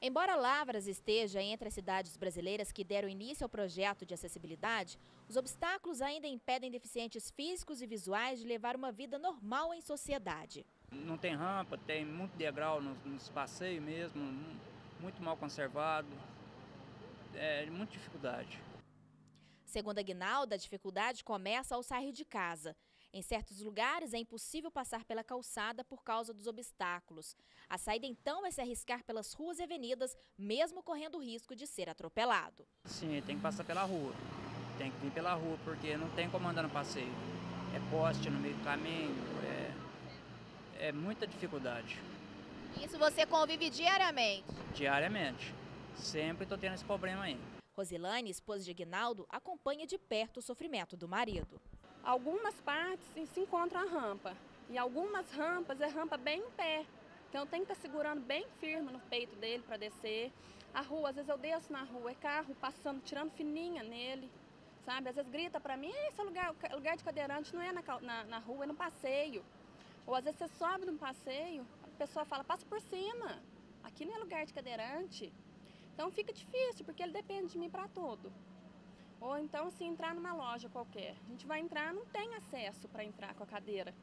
Embora Lavras esteja entre as cidades brasileiras que deram início ao projeto de acessibilidade, os obstáculos ainda impedem deficientes físicos e visuais de levar uma vida normal em sociedade. Não tem rampa, tem muito degrau nos passeios mesmo, muito mal conservado, muita dificuldade. Segundo Aguinaldo, a dificuldade começa ao sair de casa. Em certos lugares é impossível passar pela calçada por causa dos obstáculos. A saída então é se arriscar pelas ruas e avenidas, mesmo correndo o risco de ser atropelado. Sim, tem que passar pela rua, tem que vir pela rua, porque não tem como andar no passeio. É poste no meio do caminho, é muita dificuldade. Isso você convive diariamente? Diariamente, sempre estou tendo esse problema aí. Rosilane, esposa de Aguinaldo, acompanha de perto o sofrimento do marido. Algumas partes se encontra a rampa e algumas rampas é rampa bem em pé. Então eu tenho que estar segurando bem firme no peito dele para descer. A rua, às vezes eu desço na rua, é carro passando, tirando fininha nele, sabe? Às vezes grita para mim, esse é lugar de cadeirante não é na rua, é no passeio. Ou às vezes você sobe num passeio, a pessoa fala, passa por cima, aqui não é lugar de cadeirante. Então fica difícil, porque ele depende de mim para tudo. Ou então, se entrar numa loja qualquer, a gente vai entrar, não tem acesso para entrar com a cadeira.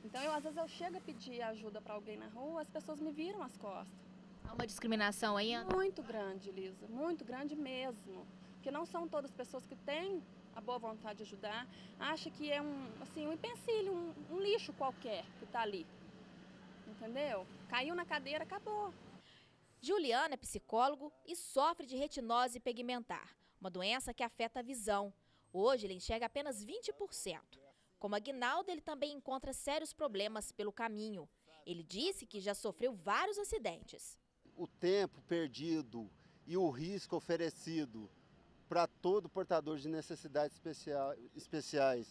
Então, às vezes eu chego a pedir ajuda para alguém na rua, as pessoas me viram as costas. Há uma discriminação aí, Ana? Muito grande, Lisa, muito grande mesmo. Porque não são todas as pessoas que têm a boa vontade de ajudar, acha que é um empecilho, um lixo qualquer que está ali. Entendeu? Caiu na cadeira, acabou. Juliana é psicólogo e sofre de retinose pigmentar, uma doença que afeta a visão. Hoje ele enxerga apenas 20%. Como Aguinaldo, ele também encontra sérios problemas pelo caminho. Ele disse que já sofreu vários acidentes. O tempo perdido e o risco oferecido para todo portador de necessidades especiais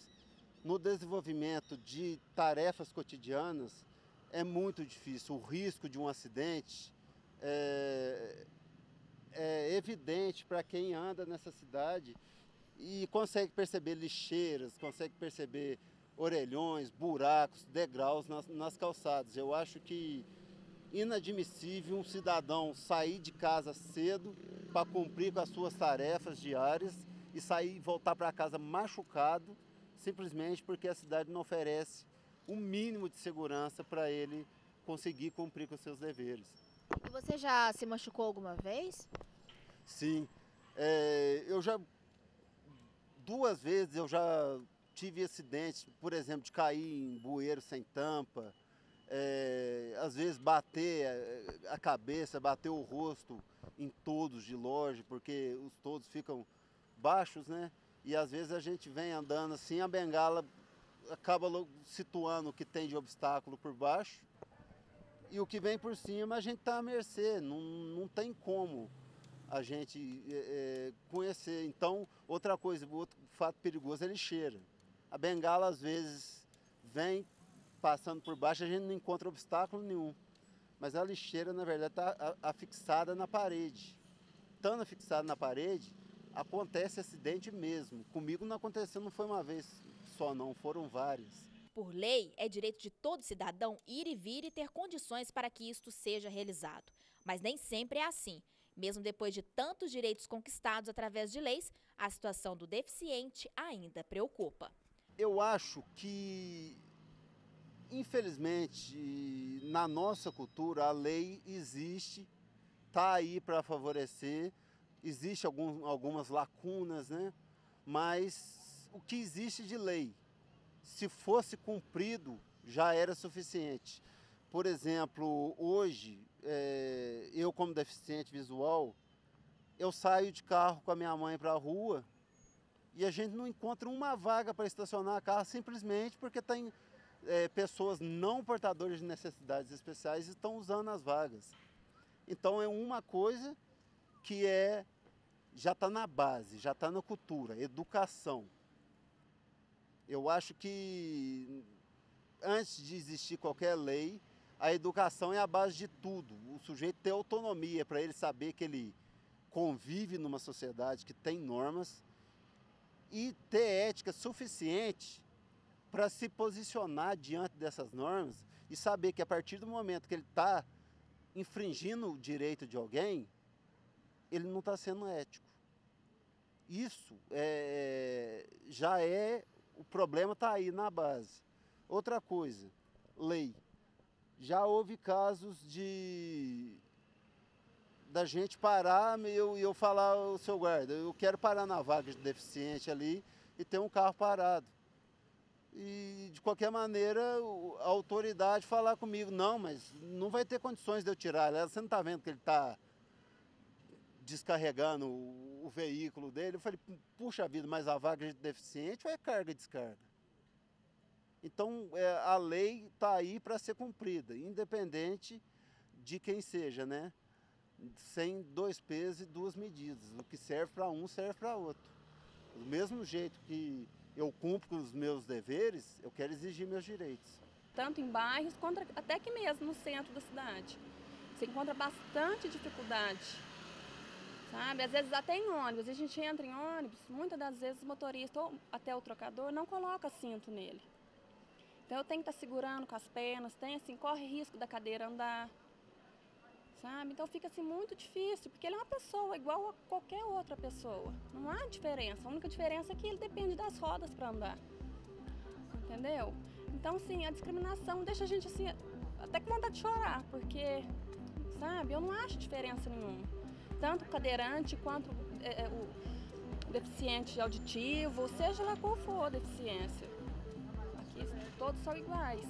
no desenvolvimento de tarefas cotidianas é muito difícil. O risco de um acidente é evidente para quem anda nessa cidade e consegue perceber lixeiras, consegue perceber orelhões, buracos, degraus nas calçadas. Eu acho que inadmissível um cidadão sair de casa cedo para cumprir com as suas tarefas diárias e voltar para casa machucado, simplesmente porque a cidade não oferece um mínimo de segurança para ele conseguir cumprir com os seus deveres. E você já se machucou alguma vez? Sim, duas vezes eu já tive acidentes, por exemplo, de cair em bueiro sem tampa, às vezes bater a cabeça, bater o rosto em todos de loja, porque os todos ficam baixos, né? E às vezes a gente vem andando assim, a bengala acaba situando o que tem de obstáculo por baixo e o que vem por cima a gente está à mercê, não tem como a gente conhecer. Então, outra coisa, outro fato perigoso é a lixeira. A bengala às vezes vem passando por baixo, a gente não encontra obstáculo nenhum. Mas a lixeira, na verdade, está afixada na parede. Estando afixada na parede, acontece acidente mesmo. Comigo não aconteceu, não foi uma vez só não, foram várias. Por lei, é direito de todo cidadão ir e vir e ter condições para que isto seja realizado. Mas nem sempre é assim. Mesmo depois de tantos direitos conquistados através de leis, a situação do deficiente ainda preocupa. Eu acho que, infelizmente, na nossa cultura, a lei existe, está aí para favorecer, existem algumas lacunas, né? Mas o que existe de lei, se fosse cumprido, já era suficiente. Por exemplo, hoje, eu como deficiente visual, eu saio de carro com a minha mãe para a rua e a gente não encontra uma vaga para estacionar carro simplesmente porque tem pessoas não portadoras de necessidades especiais e estão usando as vagas. Então é uma coisa que já está na base, já está na cultura, educação. Eu acho que antes de existir qualquer lei, a educação é a base de tudo. O sujeito ter autonomia para ele saber que ele convive numa sociedade que tem normas e ter ética suficiente para se posicionar diante dessas normas e saber que a partir do momento que ele está infringindo o direito de alguém, ele não está sendo ético. Isso já o problema está aí na base. Outra coisa, lei. Já houve casos da gente parar e eu falar, o seu guarda, eu quero parar na vaga de deficiente ali e ter um carro parado. E, de qualquer maneira, a autoridade falar comigo, não, mas não vai ter condições de eu tirar. Você não está vendo que ele está descarregando o veículo dele? Eu falei, puxa vida, mas a vaga de deficiente ou é carga e descarga? Então, a lei está aí para ser cumprida, independente de quem seja, né? Sem dois pesos e duas medidas. O que serve para um, serve para outro. Do mesmo jeito que eu cumpro os meus deveres, eu quero exigir meus direitos. Tanto em bairros, quanto até aqui mesmo, no centro da cidade. Você encontra bastante dificuldade, sabe? Às vezes até em ônibus, a gente entra em ônibus, muitas das vezes o motorista ou até o trocador não coloca cinto nele. Então eu tenho que estar segurando com as pernas, corre risco da cadeira andar, sabe? Então fica assim muito difícil, porque ele é uma pessoa igual a qualquer outra pessoa. Não há diferença, a única diferença é que ele depende das rodas para andar, entendeu? Então, assim, a discriminação deixa a gente assim, até com vontade de chorar, porque, sabe, eu não acho diferença nenhuma. Tanto o cadeirante quanto o deficiente auditivo, seja lá qual for a deficiência. Aqui todos são iguais.